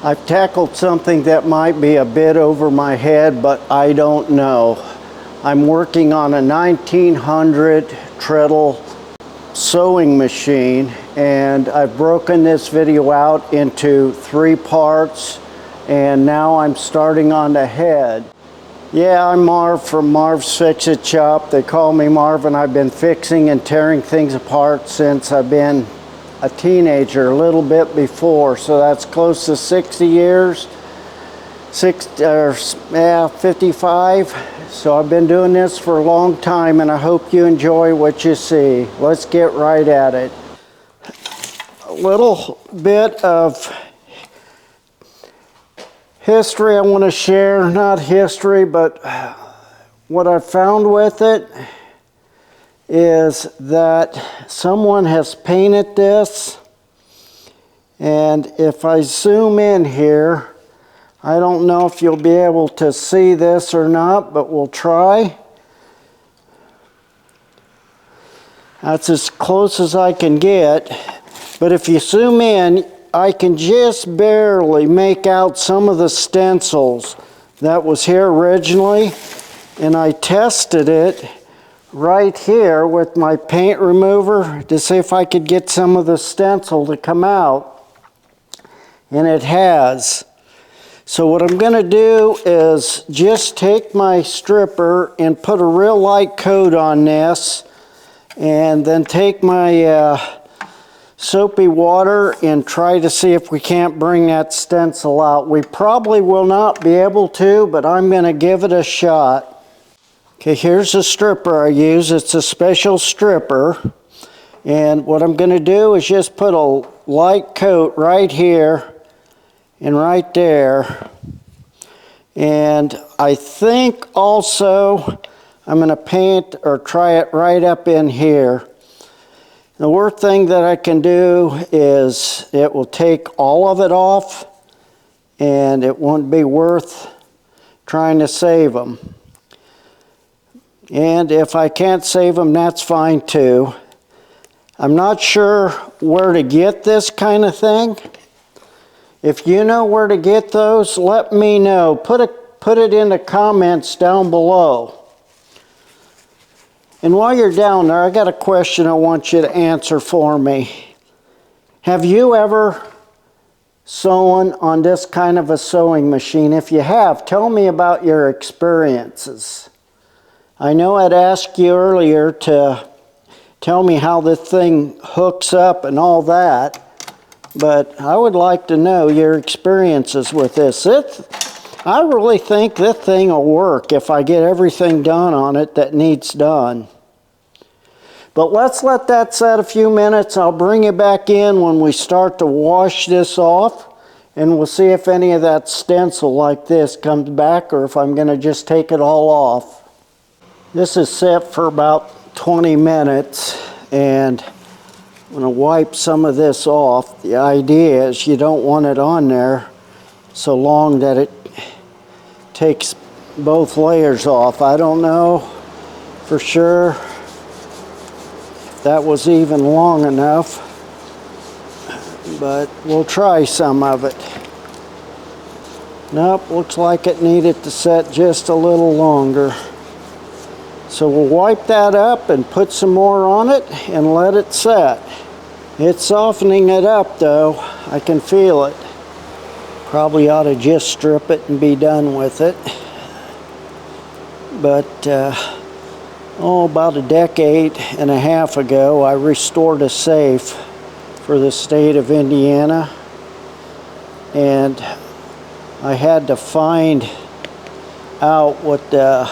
I've tackled something that might be a bit over my head, but I don't know. I'm working on a 1900 Treadle sewing machine, and I've broken this video out into 3 parts, and now I'm starting on the head. Yeah, I'm Marv from Marv's Fix-It Shop. They call me Marv, and I've been fixing and tearing things apart since I've been a teenager, a little bit before, so that's close to 60 years, 55. So I've been doing this for a long time, and I hope you enjoy what you see. Let's get right at it. A little bit of history I want to share, not history, but what I found with it is that someone has painted this, and if I zoom in here, I don't know if you'll be able to see this or not, but we'll try. That's as close as I can get, but if you zoom in, I can just barely make out some of the stencils that was here originally, and I tested it right here with my paint remover to see if I could get some of the stencil to come out, and it has. So what I'm going to do is just take my stripper and put a real light coat on this, and then take my soapy water and try to see if we can't bring that stencil out. We probably will not be able to, but I'm going to give it a shot. Okay, here's the stripper I use. It's a special stripper, and what I'm going to do is just put a light coat right here and right there, and I think also I'm going to paint or try it right up in here. The worst thing that I can do is it will take all of it off, and it won't be worth trying to save them. And if I can't save them, that's fine too. I'm not sure where to get this kind of thing. If you know where to get those, let me know. Put it in the comments down below. And while you're down there, I got a question I want you to answer for me. Have you ever sewn on this kind of a sewing machine? If you have, tell me about your experiences. I know I'd asked you earlier to tell me how this thing hooks up and all that, but I would like to know your experiences with this. I really think this thing will work if I get everything done on it that needs done. But let's let that set a few minutes. I'll bring you back in when we start to wash this off, and we'll see if any of that stencil like this comes back, or if I'm going to just take it all off. This is set for about 20 minutes, and I'm going to wipe some of this off. The idea is you don't want it on there so long that it takes both layers off. I don't know for sure if that was even long enough, but we'll try some of it. Nope, looks like it needed to set just a little longer. So we'll wipe that up and put some more on it and let it set. It's softening it up though. I can feel it. Probably ought to just strip it and be done with it. But about a decade and a half ago, I restored a safe for the state of Indiana, and I had to find out what the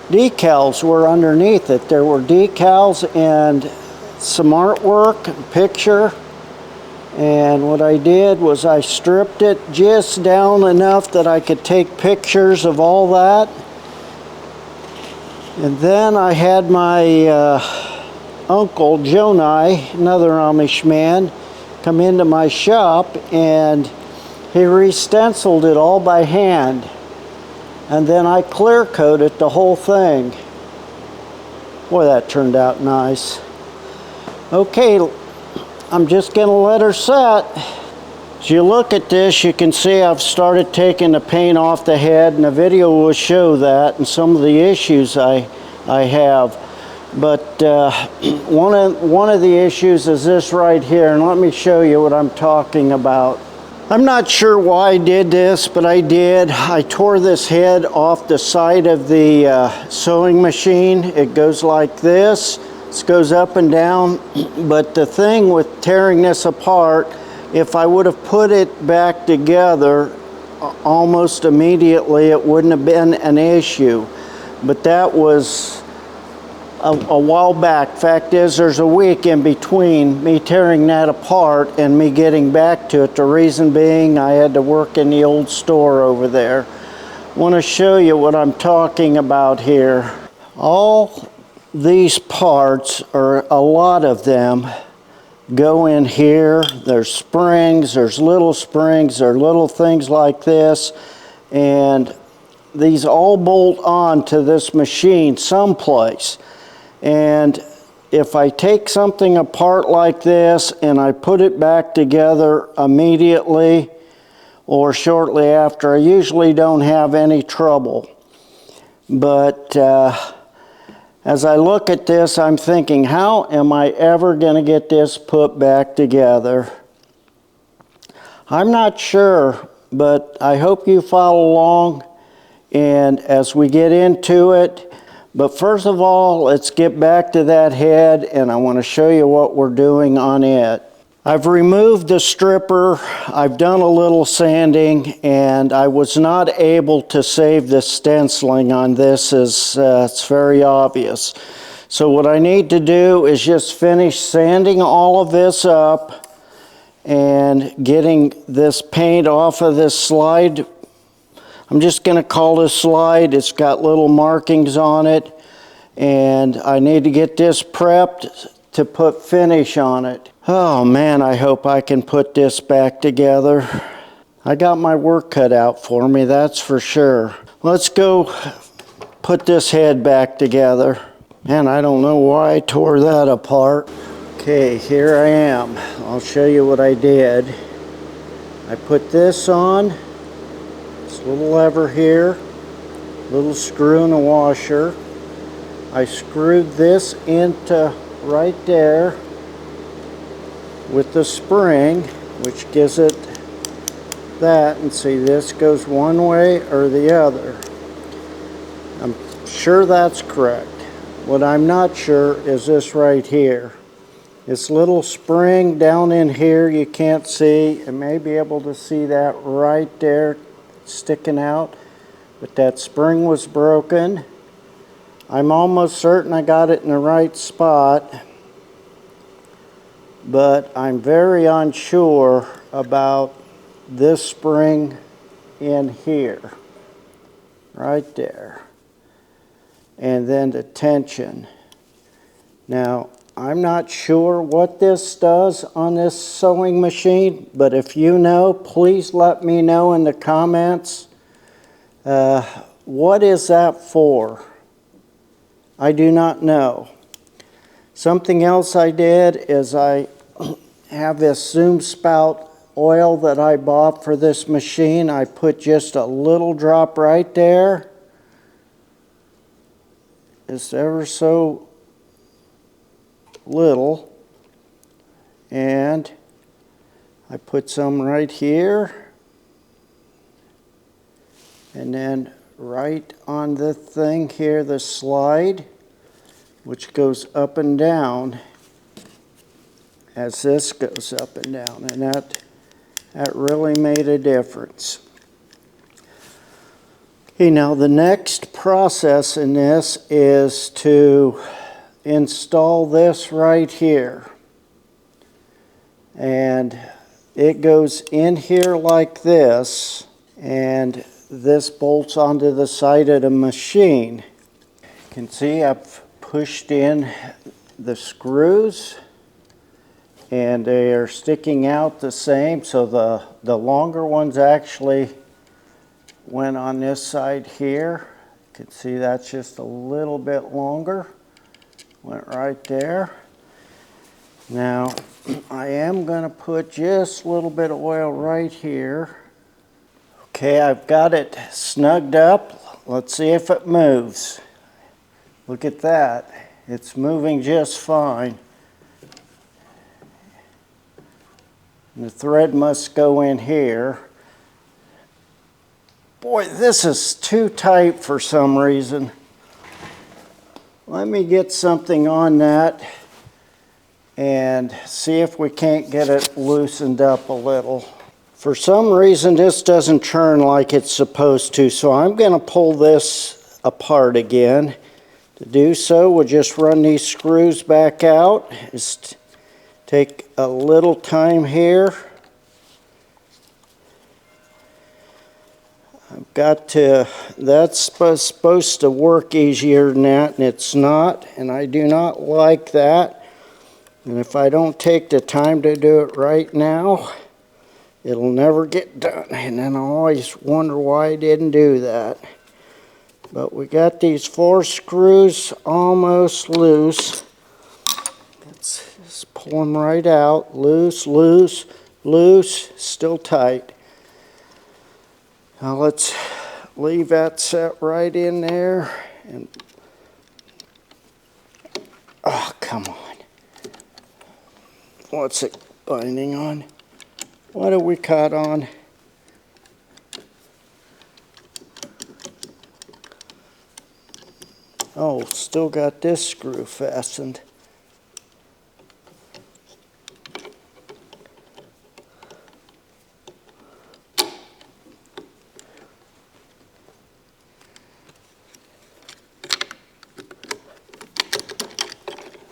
decals were underneath it. There were decals and some artwork, a picture, and what I did was I stripped it just down enough that I could take pictures of all that. And then I had my uncle Jonai, another Amish man, come into my shop, and he re-stenciled it all by hand. And then I clear coated the whole thing. Boy, that turned out nice. Okay, I'm just going to let her set. As you look at this, you can see I've started taking the paint off the head, and the video will show that and some of the issues I have. But one of the issues is this right here, and let me show you what I'm talking about. I'm not sure why I did this, but I did. I tore this head off the side of the sewing machine. It goes like this. It goes up and down. But the thing with tearing this apart, if I would have put it back together almost immediately, it wouldn't have been an issue. But that was a while back. Fact is, there's a week in between me tearing that apart and me getting back to it. The reason being, I had to work in the old store over there. I want to show you what I'm talking about here. All these parts, or a lot of them, go in here. There's springs, there's little springs, there are little things like this, and these all bolt on to this machine someplace. And if I take something apart like this and I put it back together immediately or shortly after, I usually don't have any trouble. But as I look at this, I'm thinking, how am I ever going to get this put back together? I'm not sure, but I hope you follow along and as we get into it. But first of all, let's get back to that head, and I want to show you what we're doing on it. I've removed the stripper, I've done a little sanding, and I was not able to save the stenciling on this, as it's very obvious. So what I need to do is just finish sanding all of this up and getting this paint off of this slide. I'm just going to call this slide. It's got little markings on it, and I need to get this prepped to put finish on it. Oh man, I hope I can put this back together. I got my work cut out for me, that's for sure. Let's go put this head back together. Man, I don't know why I tore that apart. Okay, here I am. I'll show you what I did. I put this on. Little lever here, little screw and a washer. I screwed this into right there with the spring, which gives it that, and see, this goes one way or the other. I'm sure that's correct. What I'm not sure is this right here. This little spring down in here, you can't see. You may be able to see that right there sticking out, but that spring was broken. I'm almost certain I got it in the right spot, but I'm very unsure about this spring in here, right there, and then the tension. Now, I'm not sure what this does on this sewing machine, but if you know, please let me know in the comments. What is that for? I do not know. Something else I did is I have this zoom spout oil that I bought for this machine. I put just a little drop right there. It's ever so little, and I put some right here, and then right on the thing here, the slide, which goes up and down as this goes up and down, and that really made a difference. Okay, now the next process in this is to install this right here, and it goes in here like this, and this bolts onto the side of the machine. You can see I've pushed in the screws, and they are sticking out the same, so the longer ones actually went on this side here. You can see that's just a little bit longer. Went right there. Now, I am going to put just a little bit of oil right here. Okay, I've got it snugged up. Let's see if it moves. Look at that. It's moving just fine. The thread must go in here. Boy, this is too tight for some reason. Let me get something on that and see if we can't get it loosened up a little. For some reason, this doesn't turn like it's supposed to, so I'm going to pull this apart again. To do so, we'll just run these screws back out. Just take a little time here. I've got to, that's supposed to work easier than that, and it's not, and I do not like that. And if I don't take the time to do it right now, it'll never get done, and then I always wonder why I didn't do that. But we got these 4 screws almost loose. Let's just pull them right out. Loose, loose, loose, still tight. Now let's leave that set right in there. And oh, come on. What's it binding on? What have we caught on? Oh, still got this screw fastened.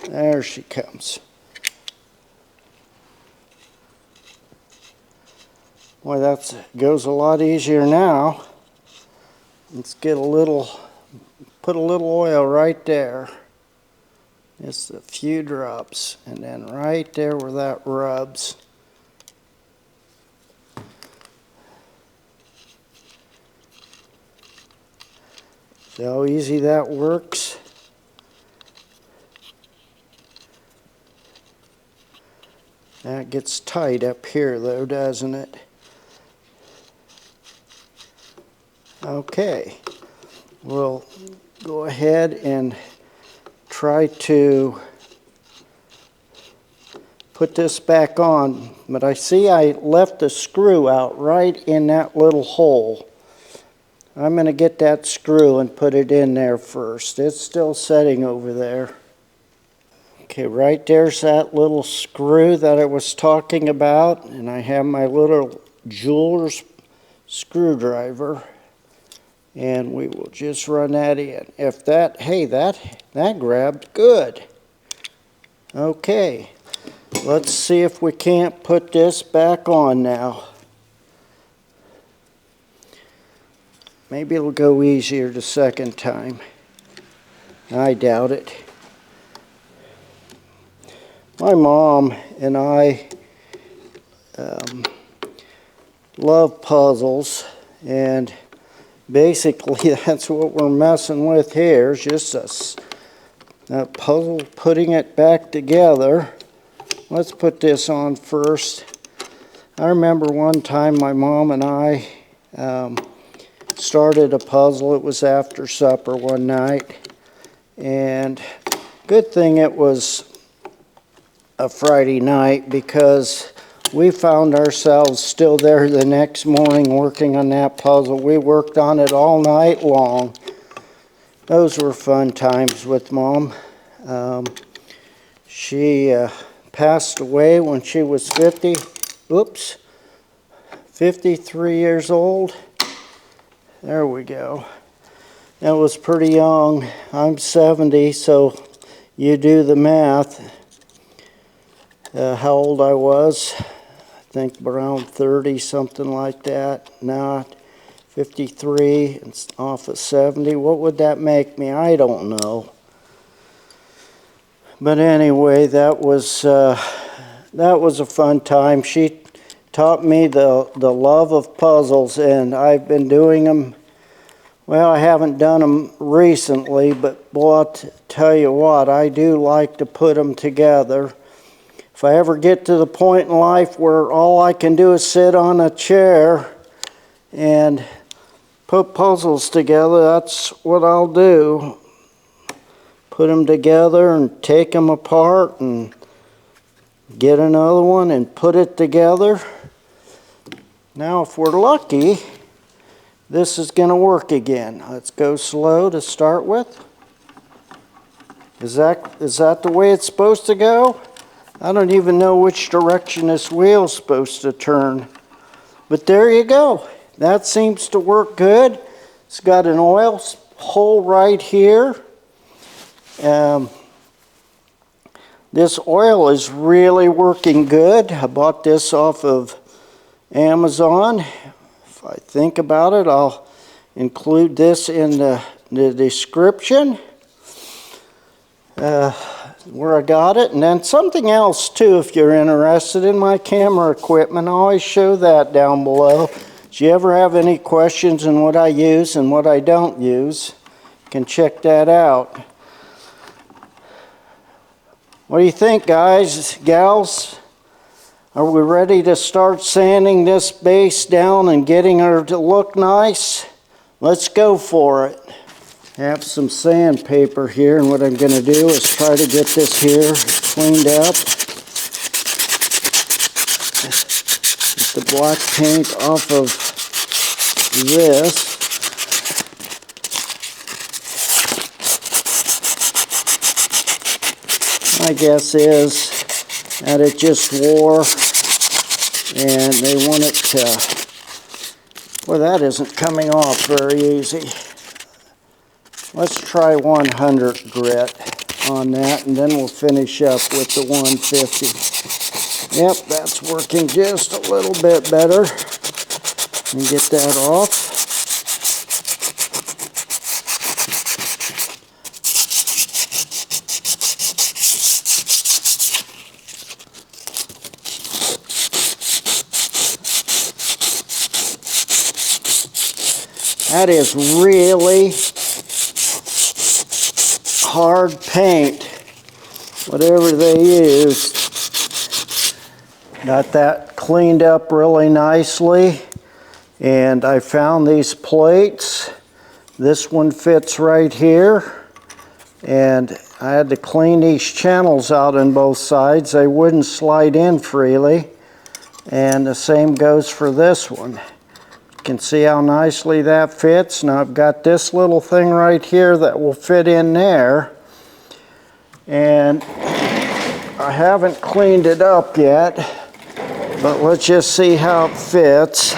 There she comes. Boy, that goes a lot easier now. Let's get a little, put a little oil right there. Just a few drops, and then right there where that rubs. See how easy that works? That gets tight up here though, doesn't it? Okay, we'll go ahead and try to put this back on, but I see I left the screw out right in that little hole. I'm going to get that screw and put it in there first. It's still setting over there. Okay, right there's that little screw that I was talking about, and I have my little jeweler's screwdriver, and we will just run that in. If that, hey, that grabbed good. Okay, let's see if we can't put this back on now. Maybe it'll go easier the second time. I doubt it. My mom and I love puzzles, and basically that's what we're messing with here, is just a puzzle, putting it back together. Let's put this on first. I remember one time my mom and I started a puzzle. It was after supper one night, and good thing it was a Friday night, because we found ourselves still there the next morning working on that puzzle. We worked on it all night long. Those were fun times with Mom. She passed away when she was 53 years old. There we go. That was pretty young. I'm 70, so you do the math. How old I was, I think around 30, something like that. Now, 53 and off of 70. What would that make me? I don't know. But anyway, that was a fun time. She taught me the love of puzzles, and I've been doing them. Well, I haven't done them recently, but boy, I'll tell you what, I do like to put them together. if I ever get to the point in life where all I can do is sit on a chair and put puzzles together, that's what I'll do. Put them together and take them apart and get another one and put it together. Now if we're lucky, this is going to work again. Let's go slow to start with. Is that the way it's supposed to go? I don't even know which direction this wheel's supposed to turn. But there you go. That seems to work good. It's got an oil hole right here. This oil is really working good. I bought this off of Amazon. If I think about it, I'll include this in the description. Where I got it. And then something else too, if you're interested in my camera equipment, I always show that down below. If you ever have any questions on what I use and what I don't use, you can check that out. What do you think, guys, gals? Are we ready to start sanding this base down and getting her to look nice? Let's go for it. I have some sandpaper here, and what I'm going to do is try to get this here cleaned up. Get the black paint off of this. My guess is that it just wore, and they want it to, well, that isn't coming off very easy. Let's try 100 grit on that, and then we'll finish up with the 150. Yep, that's working just a little bit better. Let me get that off. That is really hard paint, whatever they used. Got that cleaned up really nicely, and I found these plates. This one fits right here, and I had to clean these channels out on both sides. They wouldn't slide in freely, and the same goes for this one. You can see how nicely that fits. Now I've got this little thing right here that will fit in there, and I haven't cleaned it up yet, but let's just see how it fits.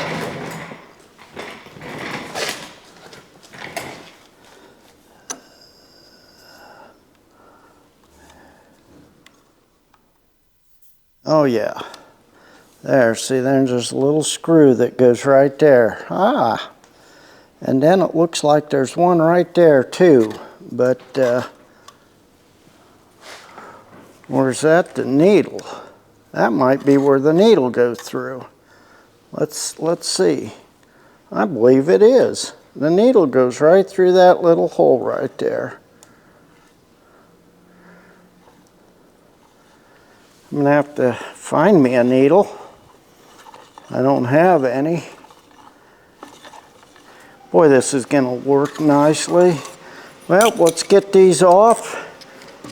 Oh yeah. There, see, there's this little screw that goes right there. Ah, and then it looks like there's one right there too, but where's that? The needle. That might be where the needle goes through. Let's see. I believe it is. The needle goes right through that little hole right there. I'm gonna have to find me a needle. I don't have any. Boy, this is going to work nicely. Well, let's get these off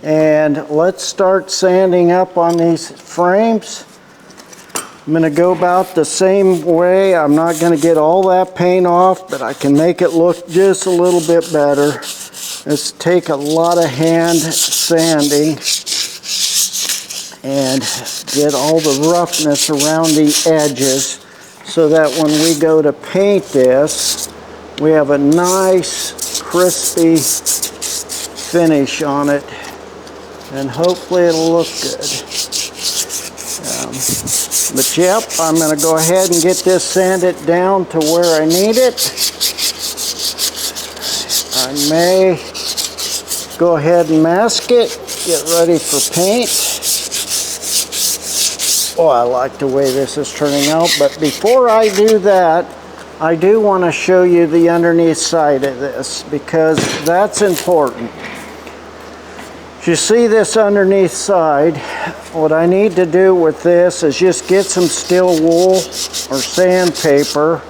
and let's start sanding up on these frames. I'm going to go about the same way. I'm not going to get all that paint off, but I can make it look just a little bit better. Let's take a lot of hand sanding and get all the roughness around the edges so that when we go to paint this, we have a nice crispy finish on it, and hopefully it'll look good. But yep, I'm going to go ahead and get this sanded down to where I need it. I may go ahead and mask it, get ready for paint. Oh, I like the way this is turning out, but before I do that, I do want to show you the underneath side of this because that's important. You see this underneath side. What I need to do with this is just get some steel wool or sandpaper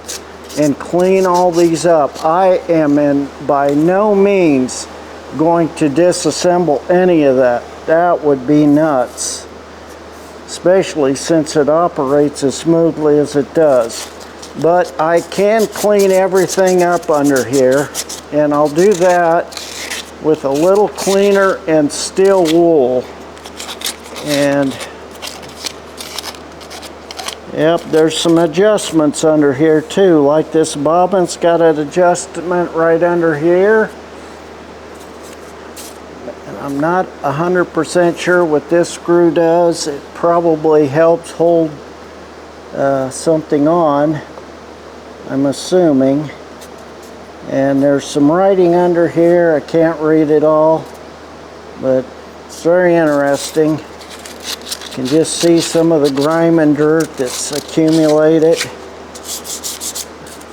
and clean all these up. I am by no means going to disassemble any of that. That would be nuts, especially since it operates as smoothly as it does. But I can clean everything up under here, and I'll do that with a little cleaner and steel wool. And yep, there's some adjustments under here too, like this bobbin's got an adjustment right under here. And I'm not 100% sure what this screw does. It probably helps hold something on, I'm assuming. And there's some writing under here. I can't read it all, but it's very interesting. You can just see some of the grime and dirt that's accumulated.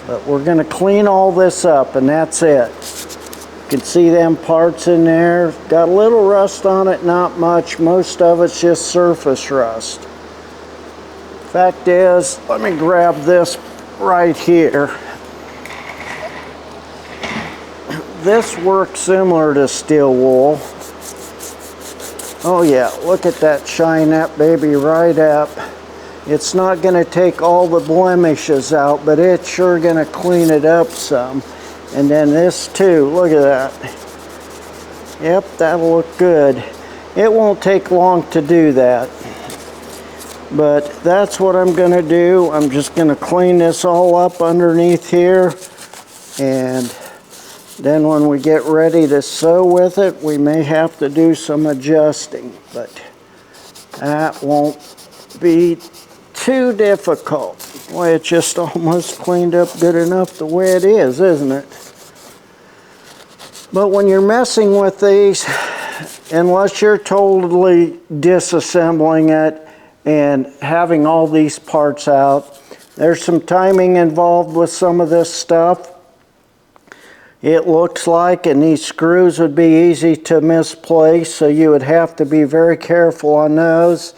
But we're going to clean all this up, and that's it. You can see them parts in there. Got a little rust on it, not much. Most of it's just surface rust. Fact is, let me grab this right here. This works similar to steel wool. Oh yeah, look at that, shine that baby right up. It's not going to take all the blemishes out, but it's sure going to clean it up some. And then this too, look at that. Yep, that'll look good. It won't take long to do that. But that's what I'm going to do. I'm just going to clean this all up underneath here. And then when we get ready to sew with it, we may have to do some adjusting, but that won't be too difficult. Boy, it's just almost cleaned up good enough the way it is, isn't it? But when you're messing with these, unless you're totally disassembling it and having all these parts out, there's some timing involved with some of this stuff. It looks like, and these screws would be easy to misplace, so you would have to be very careful on those.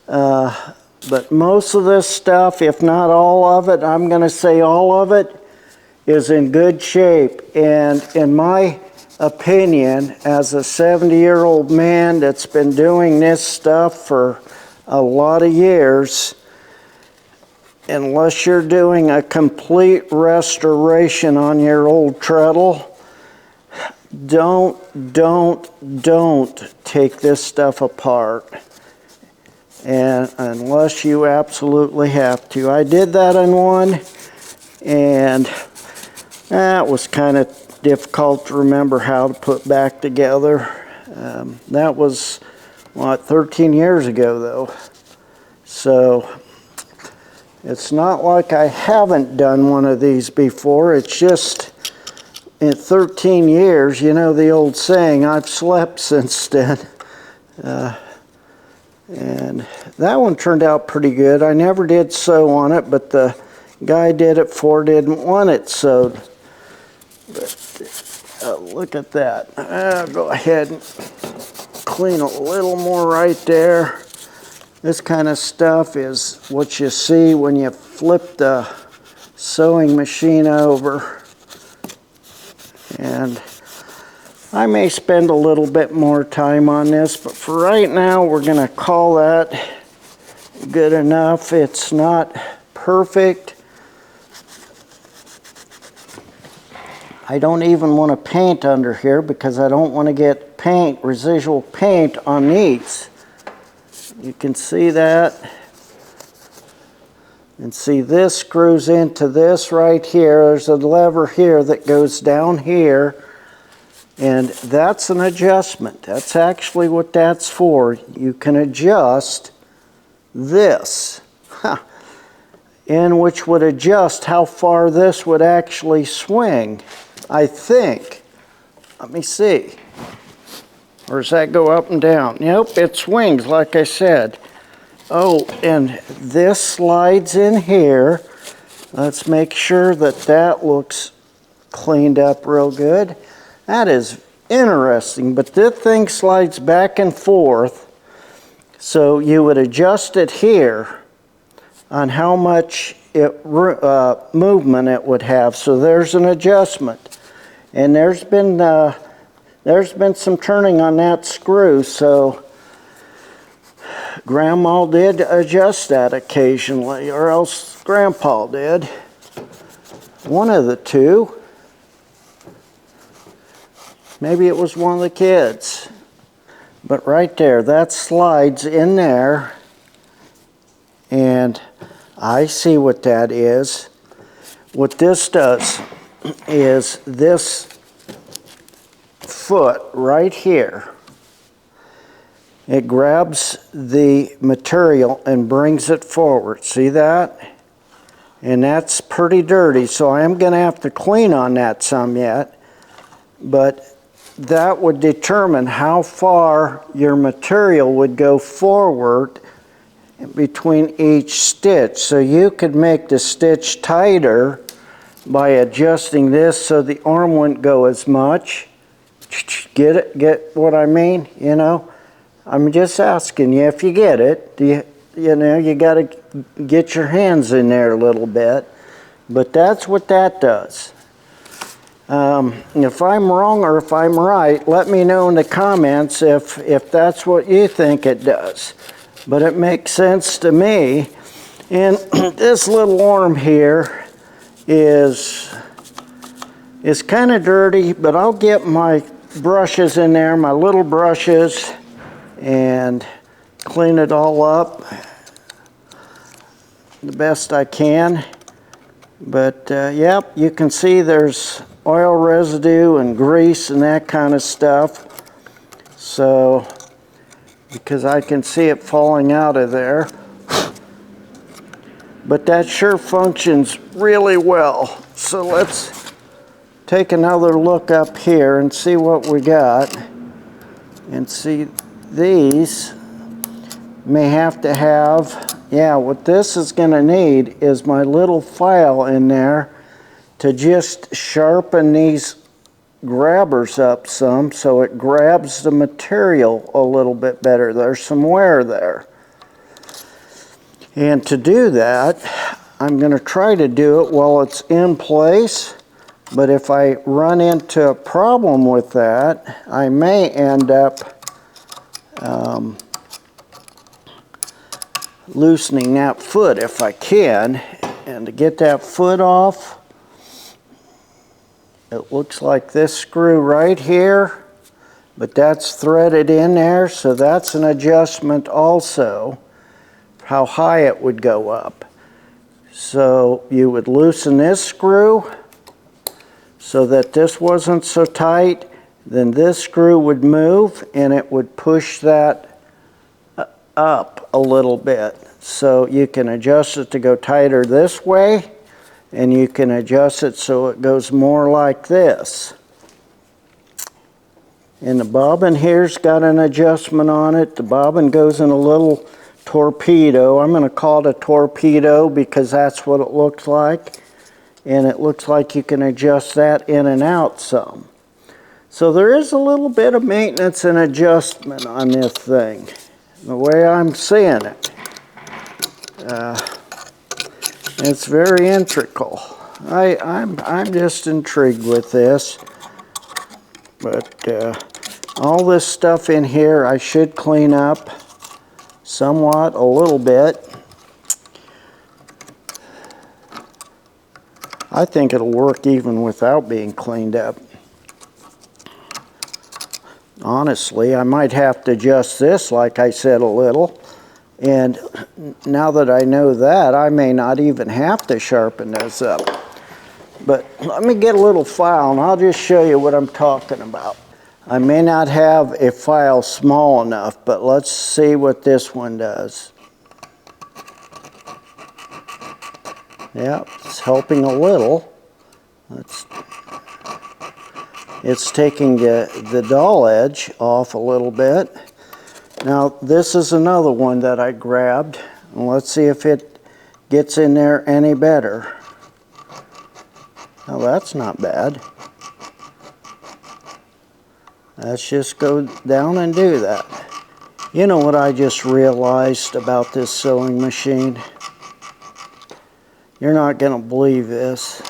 But most of this stuff, if not all of it, I'm going to say all of it, is in good shape. And in my opinion, as a 70-year-old man that's been doing this stuff for a lot of years, unless you're doing a complete restoration on your old treadle, don't take this stuff apart. And unless you absolutely have to. I did that on one, and that was kind of difficult to remember how to put back together. That was, what, 13 years ago though. So it's not like I haven't done one of these before. It's just in 13 years, you know the old saying, I've slept since then. And that one turned out pretty good. I never did sew on it, but the guy did it for didn't want it sewed. But look at that. I'll go ahead and clean a little more right there. This kind of stuff is what you see when you flip the sewing machine over. And I may spend a little bit more time on this, but for right now, we're going to call that good enough. It's not perfect. I don't even want to paint under here because I don't want to get paint, residual paint on these. You can see that, and see this screws into this right here. There's a lever here that goes down here, and that's an adjustment. That's actually what that's for. You can adjust this, and which would adjust how far this would actually swing, I think. Let me see. Or does that go up and down? Nope, it swings, like I said. Oh, and this slides in here. Let's make sure that that looks cleaned up real good. That is interesting, but this thing slides back and forth, so you would adjust it here on how much movement it would have. So there's an adjustment, and there's been some turning on that screw, so Grandma did adjust that occasionally, or else Grandpa did. One of the two. Maybe it was one of the kids. But right there, that slides in there, and I see what that is. What this does is this foot right here, it grabs the material and brings it forward. See that? And that's pretty dirty, so I am going to have to clean on that some yet. But that would determine how far your material would go forward between each stitch. So you could make the stitch tighter by adjusting this so the arm wouldn't go as much. Get it? Get what I mean? You know? I'm just asking you if you get it. You know, you got to get your hands in there a little bit. But that's what that does. If I'm wrong or if I'm right, let me know in the comments if that's what you think it does. But it makes sense to me. And this little arm here is kind of dirty, but I'll get my brushes in there, my little brushes, and clean it all up the best I can. But yep, you can see there's oil residue and grease and that kind of stuff. So, because I can see it falling out of there. But that sure functions really well. So let's take another look up here and see what we got. And see, these may have to have, yeah, what this is going to need is my little file in there to just sharpen these grabbers up some so it grabs the material a little bit better. There's some wear there. And to do that, I'm going to try to do it while it's in place. But if I run into a problem with that, I may end up loosening that foot if I can. And to get that foot off, it looks like this screw right here, but that's threaded in there, so that's an adjustment also, how high it would go up. So you would loosen this screw so that this wasn't so tight, then this screw would move and it would push that up a little bit. So you can adjust it to go tighter this way, and you can adjust it so it goes more like this. And the bobbin here's got an adjustment on it. The bobbin goes in a little torpedo. I'm going to call it a torpedo because that's what it looks like. And it looks like you can adjust that in and out some. So there is a little bit of maintenance and adjustment on this thing, the way I'm seeing it. It's very integral. I'm just intrigued with this. But all this stuff in here I should clean up somewhat, a little bit. I think it'll work even without being cleaned up. Honestly, I might have to adjust this, like I said, a little. And now that I know that, I may not even have to sharpen this up. But let me get a little file and I'll just show you what I'm talking about. I may not have a file small enough, but let's see what this one does. Yeah, it's helping a little. It's taking the dull edge off a little bit. Now this is another one that I grabbed. And let's see if it gets in there any better. Now that's not bad. Let's just go down and do that. You know what I just realized about this sewing machine? You're not going to believe this,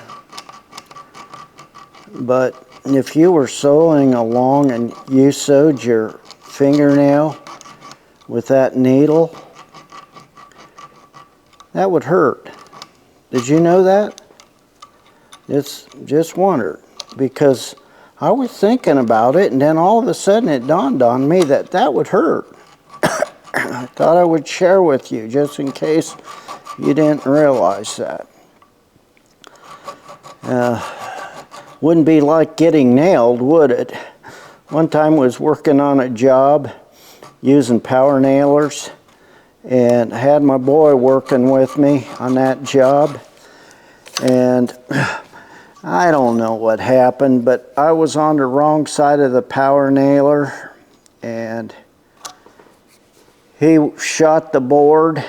but if you were sewing along and you sewed your fingernail with that needle, that would hurt. Did you know that? It's just wondered, because I was thinking about it, and then all of a sudden it dawned on me that that would hurt. I thought I would share with you just in case you didn't realize that. Wouldn't be like getting nailed, would it? One time I was working on a job using power nailers, and I had my boy working with me on that job, and I don't know what happened, but I was on the wrong side of the power nailer, and he shot the board.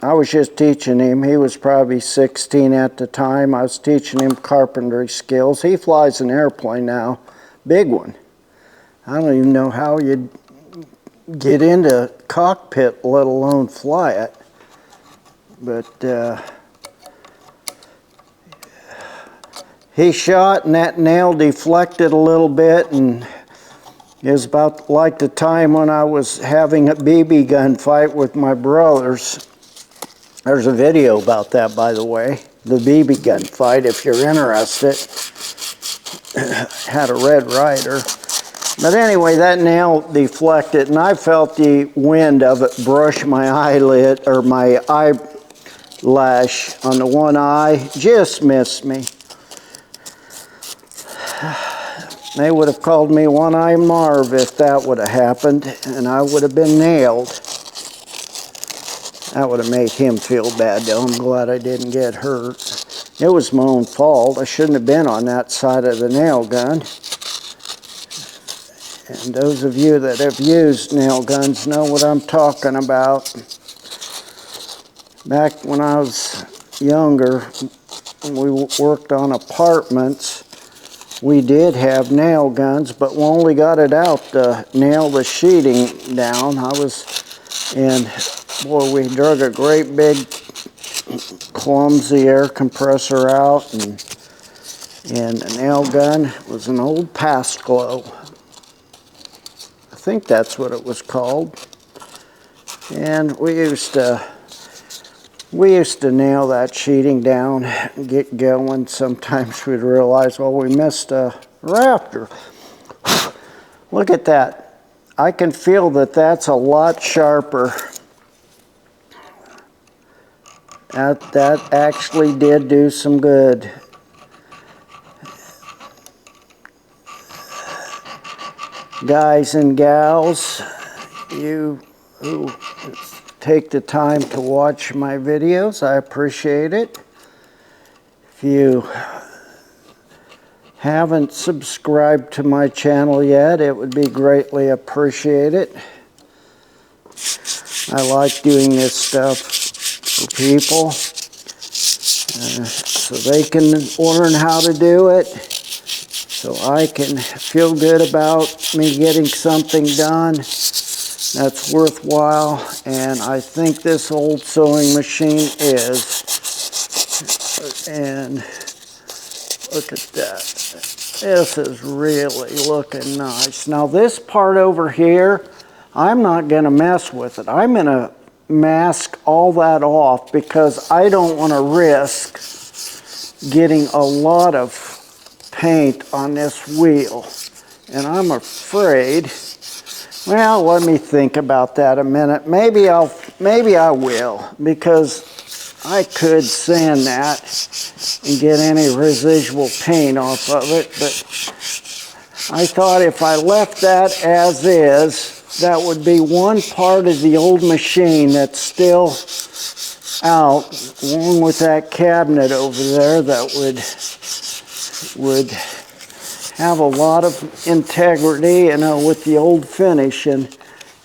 I was just teaching him. He was probably 16 at the time. I was teaching him carpentry skills. He flies an airplane now, big one. I don't even know how you'd get into a cockpit, let alone fly it. But he shot, and that nail deflected a little bit, and it was about like the time when I was having a BB gun fight with my brothers. There's a video about that, by the way, the BB gun fight, if you're interested. Had a Red Ryder. But anyway, that nail deflected, and I felt the wind of it brush my eyelid, or my eyelash on the one eye. Just missed me. They would have called me One-Eye Marv if that would have happened, and I would have been nailed. That would have made him feel bad, though. I'm glad I didn't get hurt. It was my own fault. I shouldn't have been on that side of the nail gun. And those of you that have used nail guns know what I'm talking about. Back when I was younger, we worked on apartments. We did have nail guns, but we only got it out to nail the sheeting down. And boy, we drug a great big clumsy air compressor out, and the nail gun was an old Past Glow. I think that's what it was called. And we used to nail that sheeting down and get going. Sometimes we'd realize, well, we missed a rafter. Look at that. I can feel that that's a lot sharper. That actually did do some good. Guys and gals, you who take the time to watch my videos, I appreciate it. If you haven't subscribed to my channel yet, it would be greatly appreciated. I like doing this stuff for people so they can learn how to do it, so I can feel good about me getting something done that's worthwhile, and I think this old sewing machine is. And look at that. This is really looking nice. Now this part over here, I'm not going to mess with it. I'm going to mask all that off because I don't want to risk getting a lot of paint on this wheel. And I'm afraid, well, let me think about that a minute. Maybe I will, because I could sand that and get any residual paint off of it, but I thought if I left that as is, that would be one part of the old machine that's still out, along with that cabinet over there that would have a lot of integrity, you know, with the old finish. And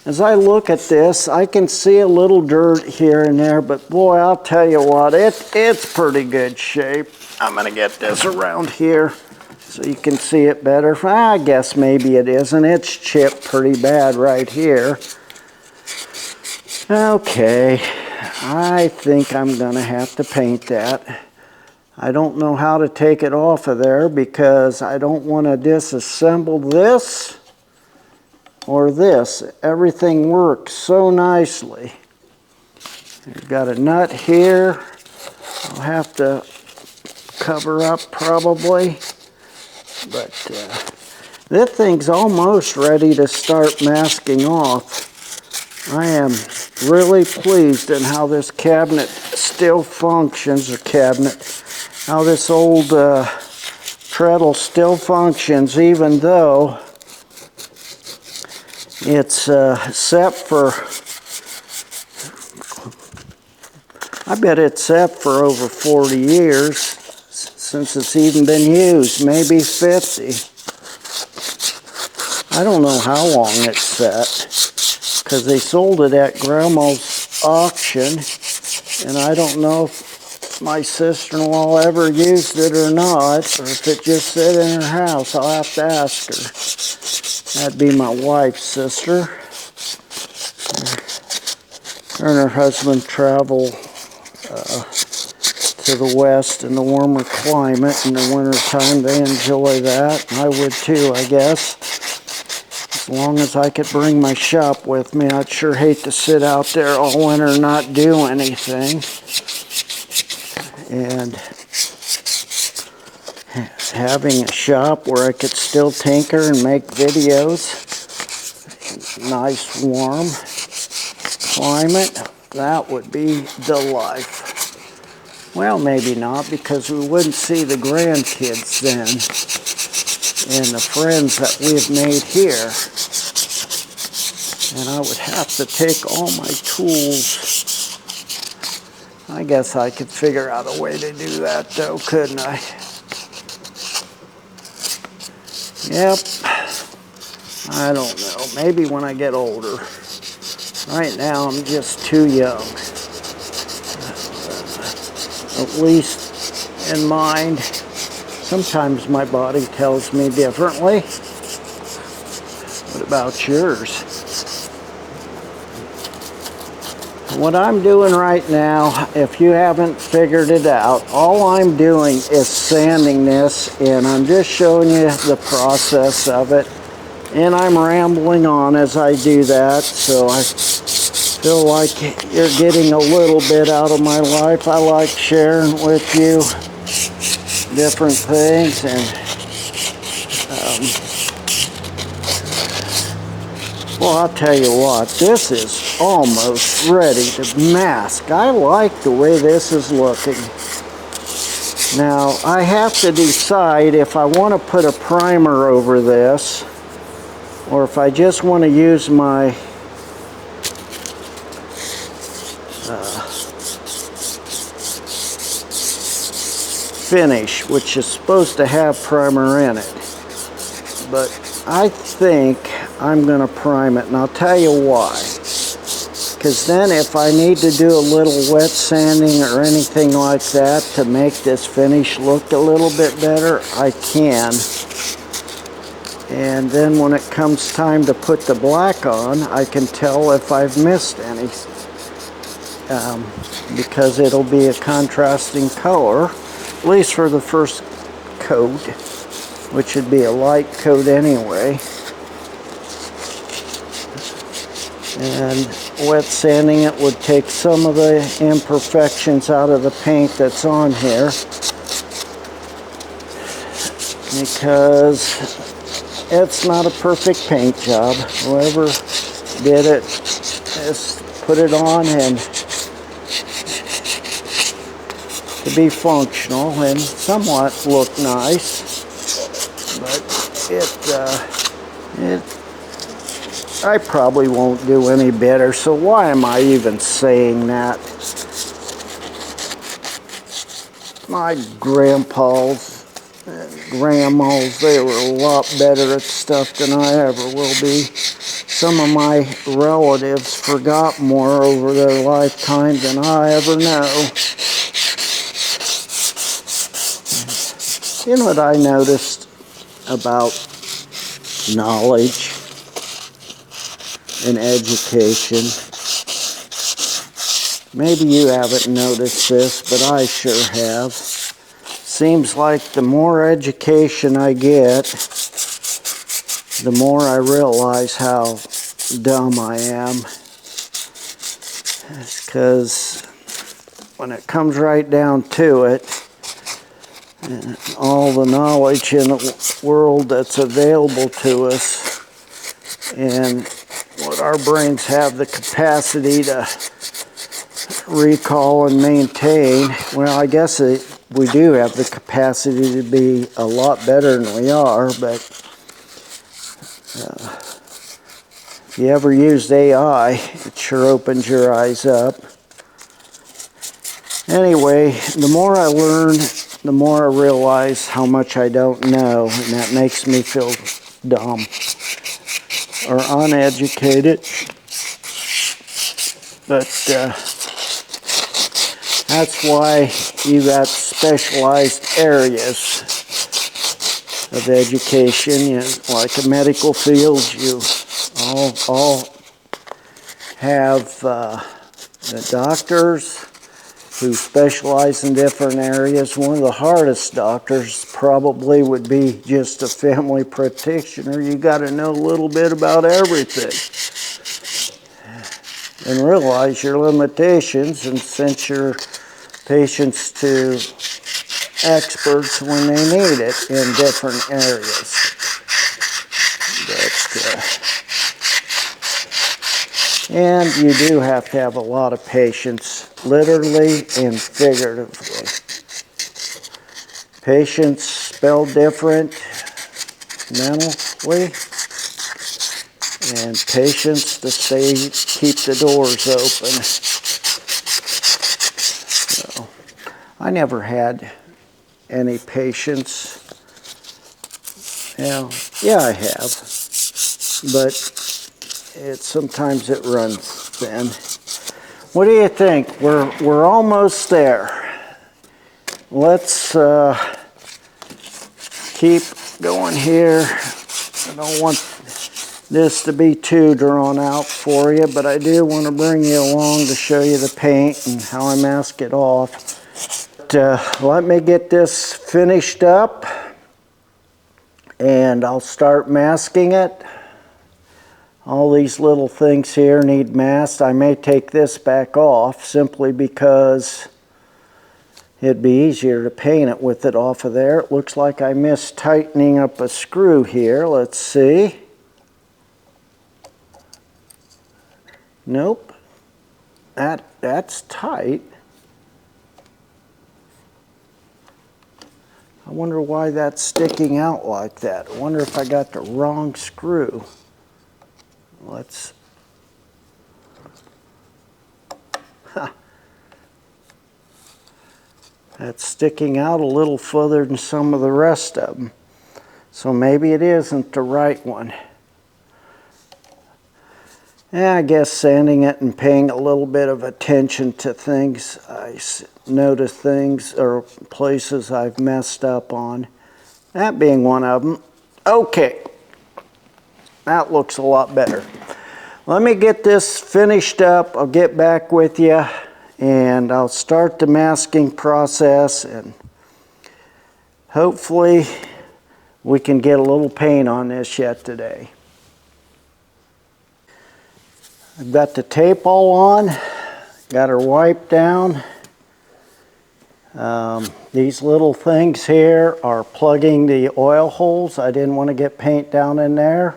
as I look at this, I can see a little dirt here and there, but boy, I'll tell you what, it's pretty good shape. I'm gonna get this around here so you can see it better. I guess maybe it isn't. It's chipped pretty bad right here. Okay, I think I'm gonna have to paint that. I don't know how to take it off of there because I don't want to disassemble this or this. Everything works so nicely. You've got a nut here. I'll have to cover up probably, but this thing's almost ready to start masking off. I am really pleased in how this cabinet still functions, or cabinet, how this old treadle still functions, even though it's set for, I bet it's set for over 40 years since it's even been used, maybe 50. I don't know how long it's set, because they sold it at Grandma's auction, and I don't know if my sister-in-law ever used it or not, or if it just sat in her house. I'll have to ask her. That'd be my wife's sister. Her and her husband travel to the west in the warmer climate. In the wintertime, they enjoy that. I would too, I guess. As long as I could bring my shop with me. I'd sure hate to sit out there all winter and not do anything. And having a shop where I could still tinker and make videos, nice warm climate, that would be the life. Well, maybe not, because we wouldn't see the grandkids then and the friends that we've made here. And I would have to take all my tools. I guess I could figure out a way to do that though, couldn't I? Yep. I don't know. Maybe when I get older. Right now I'm just too young. At least in mind. Sometimes my body tells me differently. What about yours? What I'm doing right now, if you haven't figured it out, all I'm doing is sanding this, and I'm just showing you the process of it. And I'm rambling on as I do that, so I feel like you're getting a little bit out of my life. I like sharing with you different things, and well, I'll tell you what, this is almost ready to mask. I like the way this is looking. Now, I have to decide if I want to put a primer over this, or if I just want to use my finish, which is supposed to have primer in it. But I think I'm going to prime it, and I'll tell you why. Because then if I need to do a little wet sanding or anything like that to make this finish look a little bit better, I can. And then when it comes time to put the black on, I can tell if I've missed any. Because it'll be a contrasting color, at least for the first coat, which would be a light coat anyway. And wet sanding it would take some of the imperfections out of the paint that's on here, because it's not a perfect paint job. Whoever did it just put it on and to be functional and somewhat look nice, but I probably won't do any better, so why am I even saying that? My grandpas and grandmas, they were a lot better at stuff than I ever will be. Some of my relatives forgot more over their lifetime than I ever know. You know what I noticed about knowledge and education. Maybe you haven't noticed this, but I sure have. Seems like the more education I get, the more I realize how dumb I am. It's because when it comes right down to it, all the knowledge in the world that's available to us and what our brains have the capacity to recall and maintain, well, I guess we do have the capacity to be a lot better than we are, but if you ever used AI, it sure opens your eyes up. Anyway, the more I learn, the more I realize how much I don't know, and that makes me feel dumb or uneducated. But that's why you got specialized areas of education. You know, like a medical field, you all have the doctors who specialize in different areas. One of the hardest doctors probably would be just a family practitioner. You got to know a little bit about everything and realize your limitations and send your patients to experts when they need it in different areas. And you do have to have a lot of patience, literally and figuratively. Patience spelled different mentally, and patience to keep the doors open. So, I never had any patience. Yeah, I have, but sometimes it runs thin. What do you think? We're almost there. Let's keep going here. I don't want this to be too drawn out for you, but I do want to bring you along to show you the paint and how I mask it off. But, let me get this finished up and I'll start masking it. All these little things here need masked. I may take this back off simply because it'd be easier to paint it with it off of there. It looks like I missed tightening up a screw here. Let's see. Nope. That's tight. I wonder why that's sticking out like that. I wonder if I got the wrong screw. Let's, that's sticking out a little further than some of the rest of them. So maybe it isn't the right one. Yeah, I guess sanding it and paying a little bit of attention to things, I notice things or places I've messed up on. That being one of them. Okay, that looks a lot better. Let me get this finished up. I'll get back with you and I'll start the masking process, and hopefully we can get a little paint on this yet today. I've got the tape all on, got her wiped down. These little things here are plugging the oil holes. I didn't want to get paint down in there.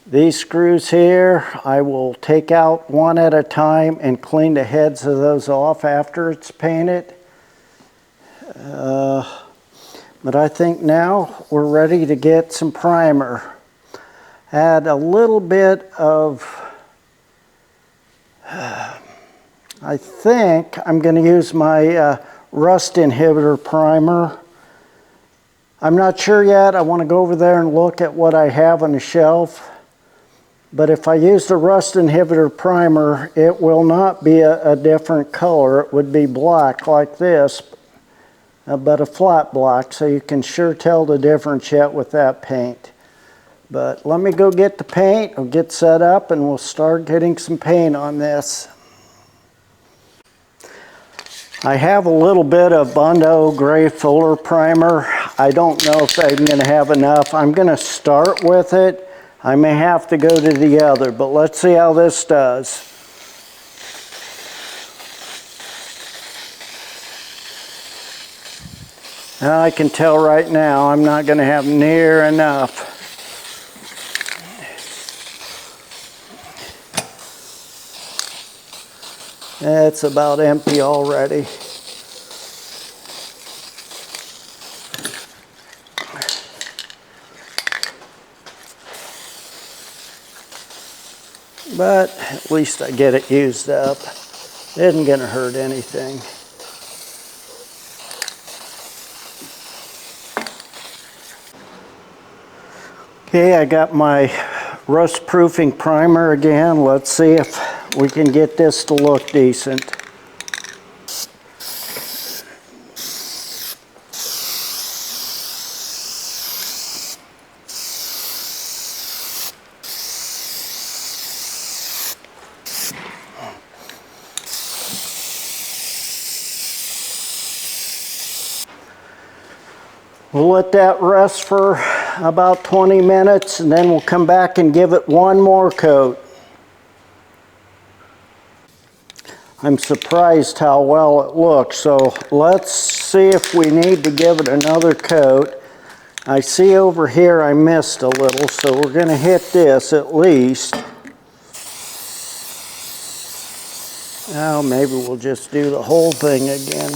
These screws here, I will take out one at a time and clean the heads of those off after it's painted. But I think now we're ready to get some primer. Add a little bit of, I think I'm going to use my rust inhibitor primer. I'm not sure yet. I want to go over there and look at what I have on the shelf. But if I use the rust inhibitor primer, it will not be a different color. It would be black like this. but a flat black, so you can sure tell the difference yet with that paint. But let me go get the paint, I'll get set up, and we'll start getting some paint on this. I have a little bit of Bondo Gray Fuller Primer. I don't know if I'm going to have enough. I'm going to start with it. I may have to go to the other, but let's see how this does. Now I can tell right now I'm not going to have near enough. It's about empty already. But at least I get it used up. It isn't going to hurt anything. Okay, I got my rust proofing primer again. Let's see if we can get this to look decent. We'll let that rest for about 20 minutes and then we'll come back and give it one more coat. I'm surprised how well it looks, so let's see if we need to give it another coat. I see over here I missed a little, so we're going to hit this at least. Now maybe we'll just do the whole thing again.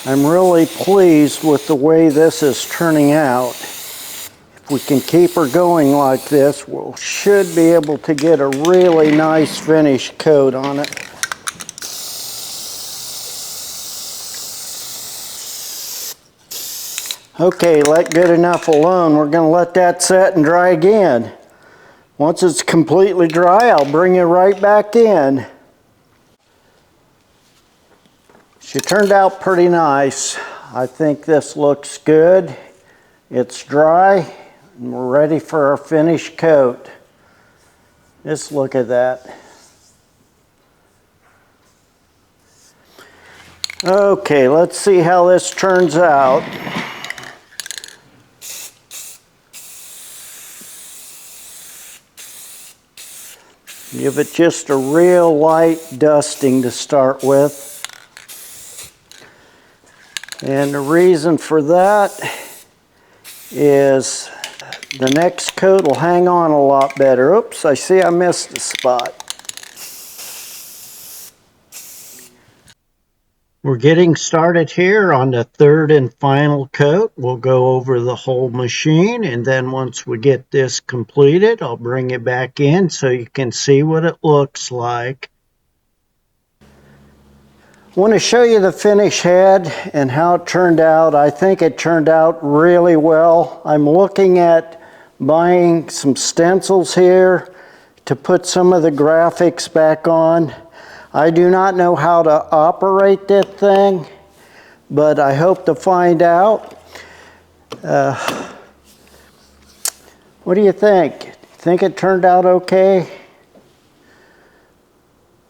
I'm really pleased with the way this is turning out. If we can keep her going like this, we should be able to get a really nice finish coat on it. Okay, let good enough alone. We're going to let that set and dry again. Once it's completely dry, I'll bring it right back in. She turned out pretty nice. I think this looks good. It's dry and we're ready for our finish coat. Just look at that. Okay, let's see how this turns out. Give it just a real light dusting to start with. And the reason for that is the next coat will hang on a lot better. Oops, I see I missed a spot. We're getting started here on the third and final coat. We'll go over the whole machine, and then once we get this completed, I'll bring it back in so you can see what it looks like. I want to show you the finish head and how it turned out. I think it turned out really well. I'm looking at buying some stencils here to put some of the graphics back on. I do not know how to operate that thing, but I hope to find out. What do you think? Think it turned out okay?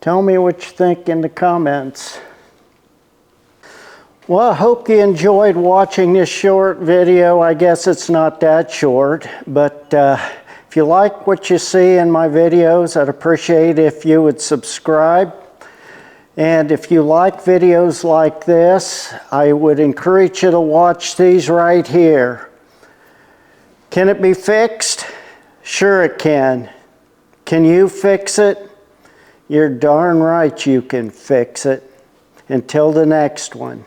Tell me what you think in the comments. Well, I hope you enjoyed watching this short video. I guess it's not that short, but if you like what you see in my videos, I'd appreciate if you would subscribe. And if you like videos like this, I would encourage you to watch these right here. Can it be fixed? Sure it can. Can you fix it? You're darn right you can fix it. Until the next one.